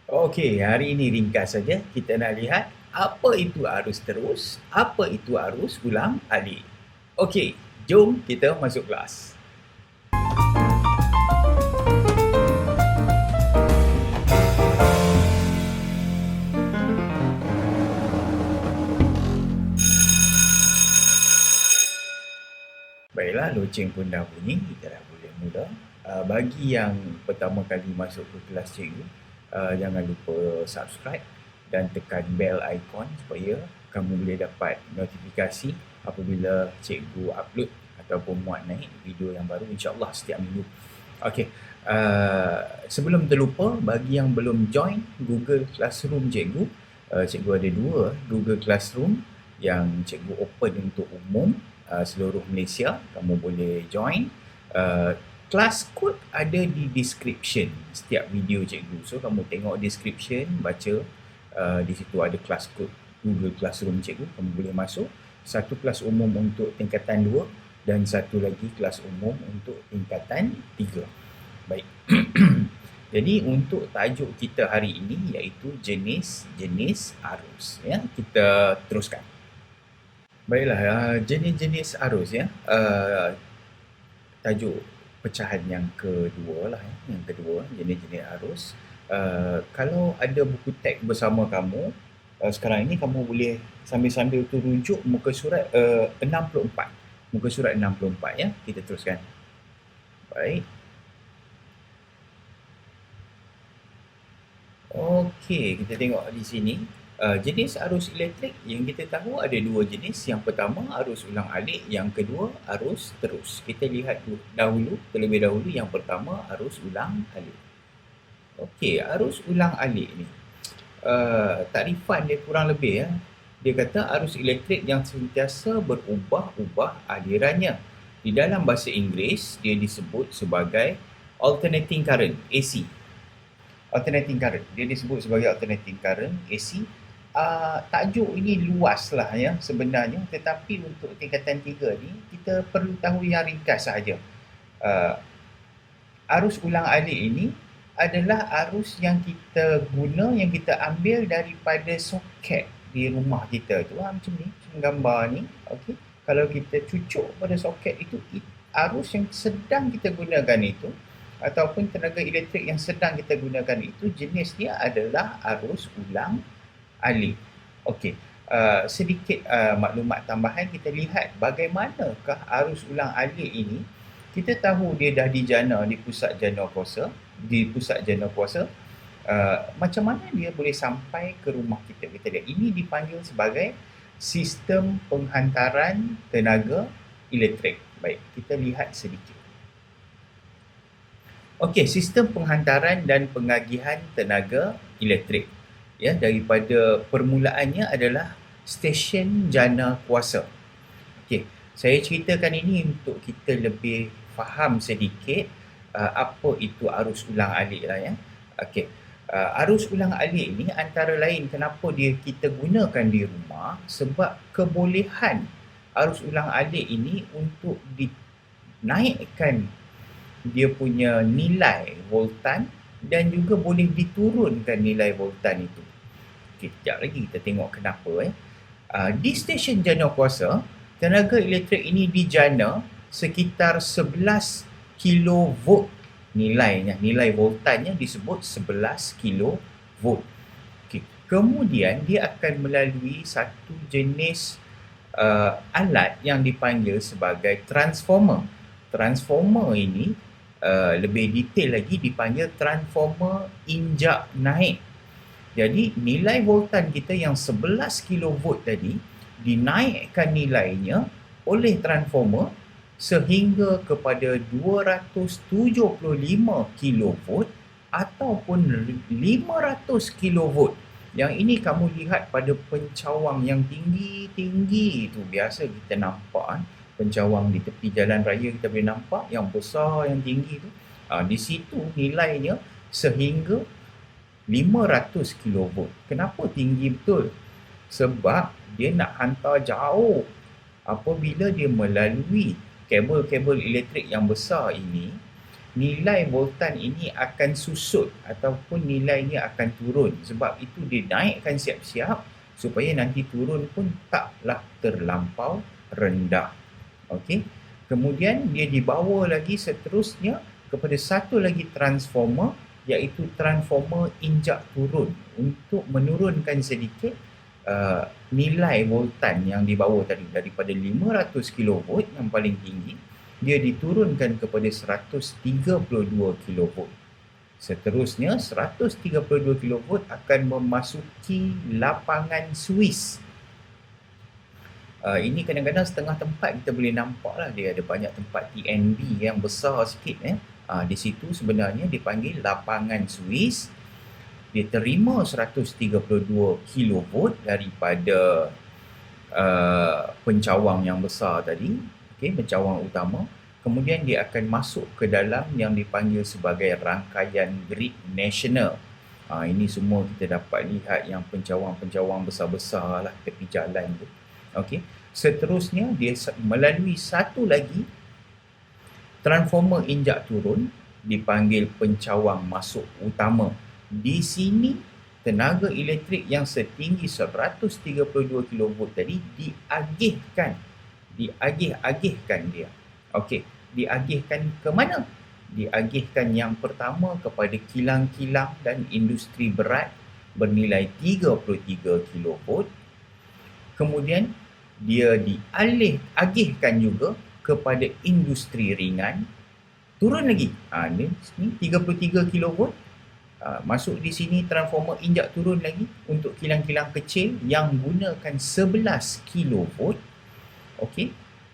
Okey, hari ini ringkas saja kita nak lihat apa itu arus terus, apa itu arus ulang-alik. Okey, jom kita masuk kelas. Baiklah, loceng pun dah bunyi, kita dah boleh mula. Bagi yang pertama kali masuk ke kelas cikgu, jangan lupa subscribe dan tekan bell icon supaya kamu boleh dapat notifikasi apabila cikgu upload ataupun muat naik video yang baru, insyaAllah setiap minggu. Okey, sebelum terlupa, bagi yang belum join Google Classroom cikgu, cikgu ada dua Google Classroom yang cikgu open untuk umum seluruh Malaysia. Kamu boleh join. Class code ada di description setiap video cikgu. So kamu tengok description, baca di situ ada class code Google Classroom cikgu. Kamu boleh masuk. Satu kelas umum untuk tingkatan 2 dan satu lagi kelas umum untuk tingkatan 3. Baik. Jadi untuk tajuk kita hari ini iaitu jenis-jenis arus. Ya, kita teruskan. Baiklah, jenis-jenis arus ya. Tajuk pecahan yang kedua lah ya. Yang kedua, jenis-jenis arus. Kalau ada buku teks bersama kamu, sekarang ini kamu boleh sambil-sambil tu rujuk muka surat 64. Muka surat 64 ya. Kita teruskan. Baik. Okey, kita tengok di sini. Jenis arus elektrik yang kita tahu ada dua jenis. Yang pertama arus ulang alik, yang kedua arus terus. Kita lihat terlebih dahulu yang pertama arus ulang alik. Okey, arus ulang alik ni takrifan dia kurang lebih ya. Dia kata arus elektrik yang sentiasa berubah-ubah alirannya. Di dalam bahasa Inggeris dia disebut sebagai alternating current, AC. Alternating current, dia disebut sebagai alternating current, AC. Tajuk ini luas lah ya sebenarnya, tetapi untuk tingkatan 3 ni kita perlu tahu yang ringkas sahaja. Arus ulang alik ini adalah arus yang kita guna, yang kita ambil daripada soket di rumah kita tu, macam ni, macam gambar ni. Okey, kalau kita cucuk pada soket itu, arus yang sedang kita gunakan itu ataupun tenaga elektrik yang sedang kita gunakan itu, jenis dia adalah arus ulang alik. Okey, sedikit maklumat tambahan, kita lihat bagaimanakah arus ulang alik ini. Kita tahu dia dah dijana di pusat jana kuasa, macam mana dia boleh sampai ke rumah kita. Kita lihat, ini dipanggil sebagai sistem penghantaran tenaga elektrik. Baik, kita lihat sedikit. Okey, sistem penghantaran dan pengagihan tenaga elektrik. Ya, daripada permulaannya adalah stesen jana kuasa. Okey, saya ceritakan ini untuk kita lebih faham sedikit apa itu arus ulang alik lah ya. Okey, arus ulang alik ini antara lain kenapa kita gunakan di rumah, sebab kebolehan arus ulang alik ini untuk dinaikkan dia punya nilai voltan dan juga boleh diturunkan nilai voltan itu. Okay, sekejap lagi kita tengok kenapa. Di stesen jana kuasa, tenaga elektrik ini dijana sekitar 11 kilovolt nilainya. Nilai voltannya disebut 11 kilovolt. Okay. Kemudian dia akan melalui satu jenis alat yang dipanggil sebagai transformer. Transformer ini lebih detail lagi dipanggil transformer injak naik. Jadi nilai voltan kita yang 11 kilovolt tadi dinaikkan nilainya oleh transformer sehingga kepada 275 kilovolt ataupun 500 kilovolt. Yang ini kamu lihat pada pencawang yang tinggi-tinggi itu, biasa kita nampak pencawang di tepi jalan raya, kita boleh nampak yang besar, yang tinggi tu. Di situ nilainya sehingga 500 kilovolt. Kenapa tinggi betul? Sebab dia nak hantar jauh. Apabila dia melalui kabel-kabel elektrik yang besar ini, nilai voltan ini akan susut ataupun nilainya akan turun. Sebab itu dia naikkan siap-siap supaya nanti turun pun taklah terlampau rendah. Okey. Kemudian dia dibawa lagi seterusnya kepada satu lagi transformer, iaitu transformer injak turun untuk menurunkan sedikit nilai voltan yang dibawa tadi daripada 500 kV yang paling tinggi, dia diturunkan kepada 132 kV. Seterusnya 132 kV akan memasuki lapangan Swiss. Ini kadang-kadang setengah tempat kita boleh nampak lah, dia ada banyak tempat TNB yang besar sikit. Di situ sebenarnya dipanggil lapangan Swiss. Dia terima 132 kV daripada pencawang yang besar tadi, pencawang utama. Kemudian dia akan masuk ke dalam yang dipanggil sebagai rangkaian grid nasional. Ini semua kita dapat lihat yang pencawang-pencawang besar-besar lah tepi jalan tu. Seterusnya dia melalui satu lagi transformer injak turun dipanggil pencawang masuk utama. Di sini tenaga elektrik yang setinggi 132 kV tadi diagihkan dia. Diagihkan ke mana? Diagihkan yang pertama kepada kilang-kilang dan industri berat bernilai 33 kV. Kemudian dia diagihkan juga kepada industri ringan. Turun lagi. Ni 33 kV. Masuk di sini transformer injak turun lagi untuk kilang-kilang kecil yang gunakan 11 kV.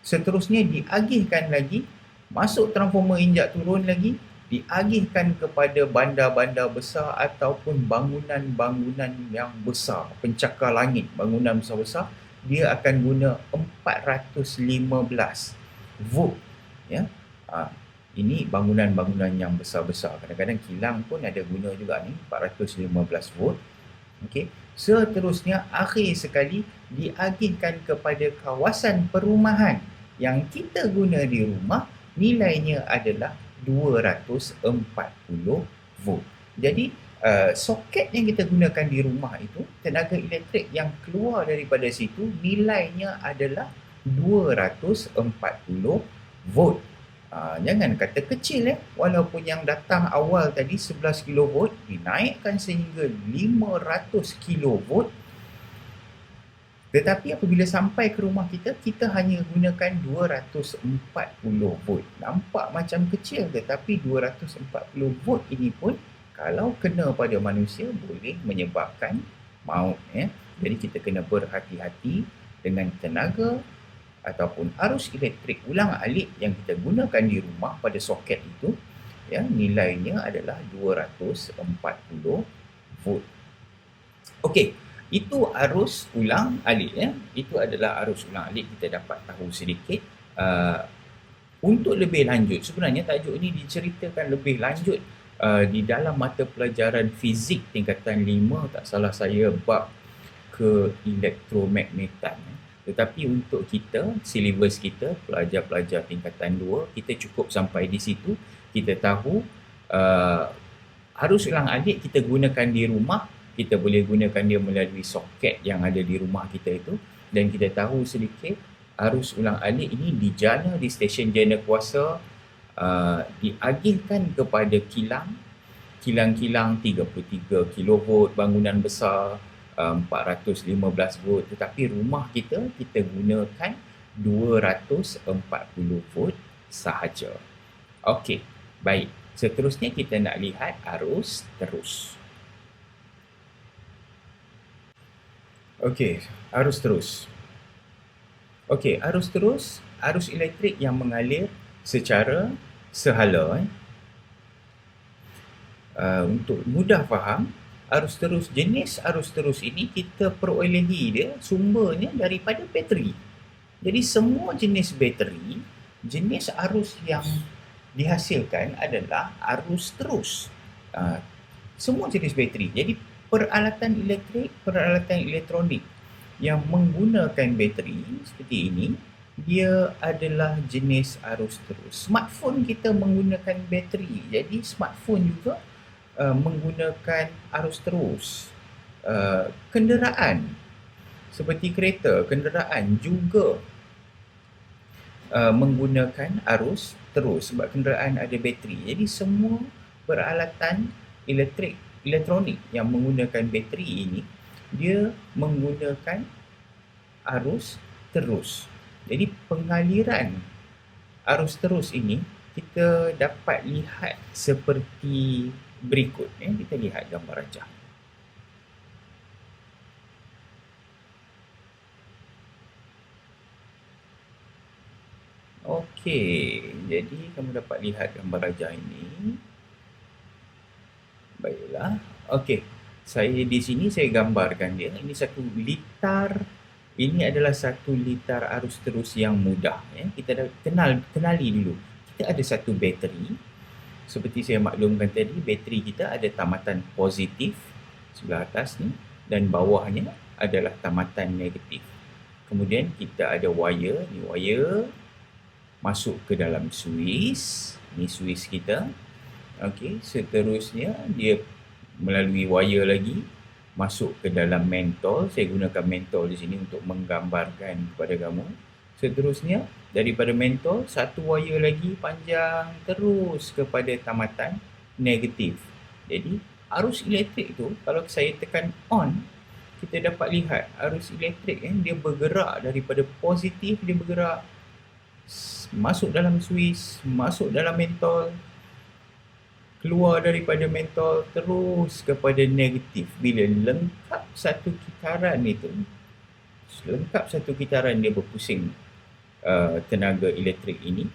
Seterusnya diagihkan lagi, masuk transformer injak turun lagi, diagihkan kepada bandar-bandar besar ataupun bangunan-bangunan yang besar, pencakar langit, bangunan besar-besar, dia akan guna 415 volt. Ini bangunan-bangunan yang besar-besar. Kadang-kadang kilang pun ada guna juga ni, 415 volt. Seterusnya, akhir sekali diagihkan kepada kawasan perumahan yang kita guna di rumah, nilainya adalah 240 volt. Jadi, soket yang kita gunakan di rumah itu, tenaga elektrik yang keluar daripada situ, nilainya adalah 240 volt. Jangan kata kecil, walaupun yang datang awal tadi 11 kV dinaikkan sehingga 500 kV, tetapi apabila sampai ke rumah kita, kita hanya gunakan 240 volt. Nampak macam kecil, tetapi 240 volt ini pun kalau kena pada manusia boleh menyebabkan maut. Jadi kita kena berhati-hati dengan tenaga ataupun arus elektrik ulang-alik yang kita gunakan di rumah pada soket itu, nilainya adalah 240 volt. Itu arus ulang-alik. Itu adalah arus ulang-alik, kita dapat tahu sedikit. Untuk lebih lanjut, sebenarnya tajuk ini diceritakan lebih lanjut di dalam mata pelajaran fizik tingkatan 5, tak salah saya, bab ke elektromagnetan. Tetapi untuk kita, silibus kita, pelajar-pelajar tingkatan 2, kita cukup sampai di situ. Kita tahu arus ulang-alik kita gunakan di rumah, kita boleh gunakan dia melalui soket yang ada di rumah kita itu. Dan kita tahu sedikit, arus ulang-alik ini dijana di stesen jana kuasa, diagihkan kepada kilang-kilang 33 kV, bangunan besar 415 volt, tetapi rumah kita gunakan 240 volt sahaja. Baik. Seterusnya kita nak lihat arus terus. Arus terus. Arus terus, arus elektrik yang mengalir secara sehala. Untuk mudah faham, jenis arus terus ini kita perolehi dia sumbernya daripada bateri. Jadi semua jenis bateri, jenis arus yang dihasilkan adalah arus terus. Semua jenis bateri. Jadi peralatan elektrik, peralatan elektronik yang menggunakan bateri seperti ini, dia adalah jenis arus terus. Smartphone kita menggunakan bateri, jadi smartphone juga menggunakan arus terus. Kenderaan seperti kereta, kenderaan juga menggunakan arus terus sebab kenderaan ada bateri. Jadi semua peralatan elektronik yang menggunakan bateri ini dia menggunakan arus terus. Jadi pengaliran arus terus ini kita dapat lihat seperti berikut. Kita lihat gambar rajah. Okey, jadi kamu dapat lihat gambar rajah ini. Baiklah. Okey. Saya di sini saya gambarkan dia. Ini satu litar. Ini adalah satu litar arus terus yang mudah. Kita dah kenali dulu. Kita ada satu bateri. Seperti saya maklumkan tadi, bateri kita ada tamatan positif sebelah atas ni dan bawahnya adalah tamatan negatif. Kemudian kita ada wire. Ni wire masuk ke dalam suis. Ni suis kita. Okey, seterusnya dia melalui wire lagi masuk ke dalam mentol. Saya gunakan mentol di sini untuk menggambarkan kepada kamu. Seterusnya daripada mentol satu wire lagi panjang terus kepada tamatan negatif. Jadi arus elektrik tu kalau saya tekan on, kita dapat lihat arus elektrik dia bergerak daripada positif, dia bergerak masuk dalam suis, masuk dalam mentol, keluar daripada mentol terus kepada negatif. Bila lengkap satu kitaran itu, dia berpusing tenaga elektrik ini,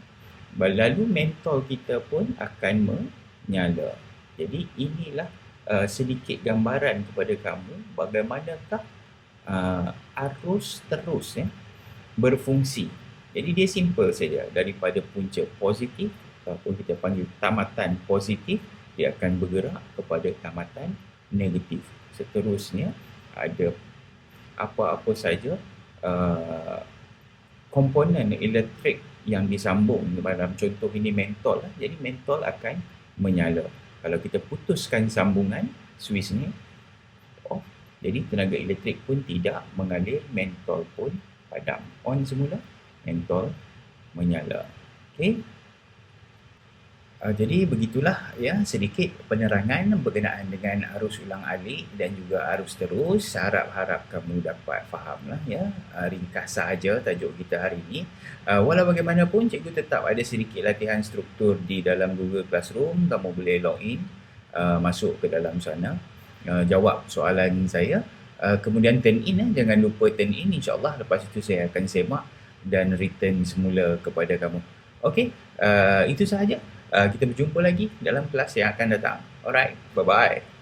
lalu mentol kita pun akan menyala. Jadi inilah sedikit gambaran kepada kamu bagaimanakah arus terus berfungsi. Jadi dia simple saja, daripada punca positif ataupun kita panggil tamatan positif, dia akan bergerak kepada tamatan negatif. Seterusnya ada apa-apa saja komponen elektrik yang disambung dalam contoh ini mentol. Jadi mentol akan menyala. Kalau kita putuskan sambungan suis ni off, jadi tenaga elektrik pun tidak mengalir, mentol pun padam. On semula, mentol menyala. Okey. Jadi begitulah sedikit penerangan berkenaan dengan arus ulang-alik dan juga arus terus. Harap kamu dapat fahamlah ringkas sahaja tajuk kita hari ini. Walau bagaimanapun cikgu tetap ada sedikit latihan struktur di dalam Google Classroom. Kamu boleh login masuk ke dalam sana, jawab soalan saya. Kemudian turn in, jangan lupa turn in, insya-Allah lepas itu saya akan semak dan return semula kepada kamu. Okey, itu sahaja. Kita berjumpa lagi dalam kelas yang akan datang. Alright, bye-bye.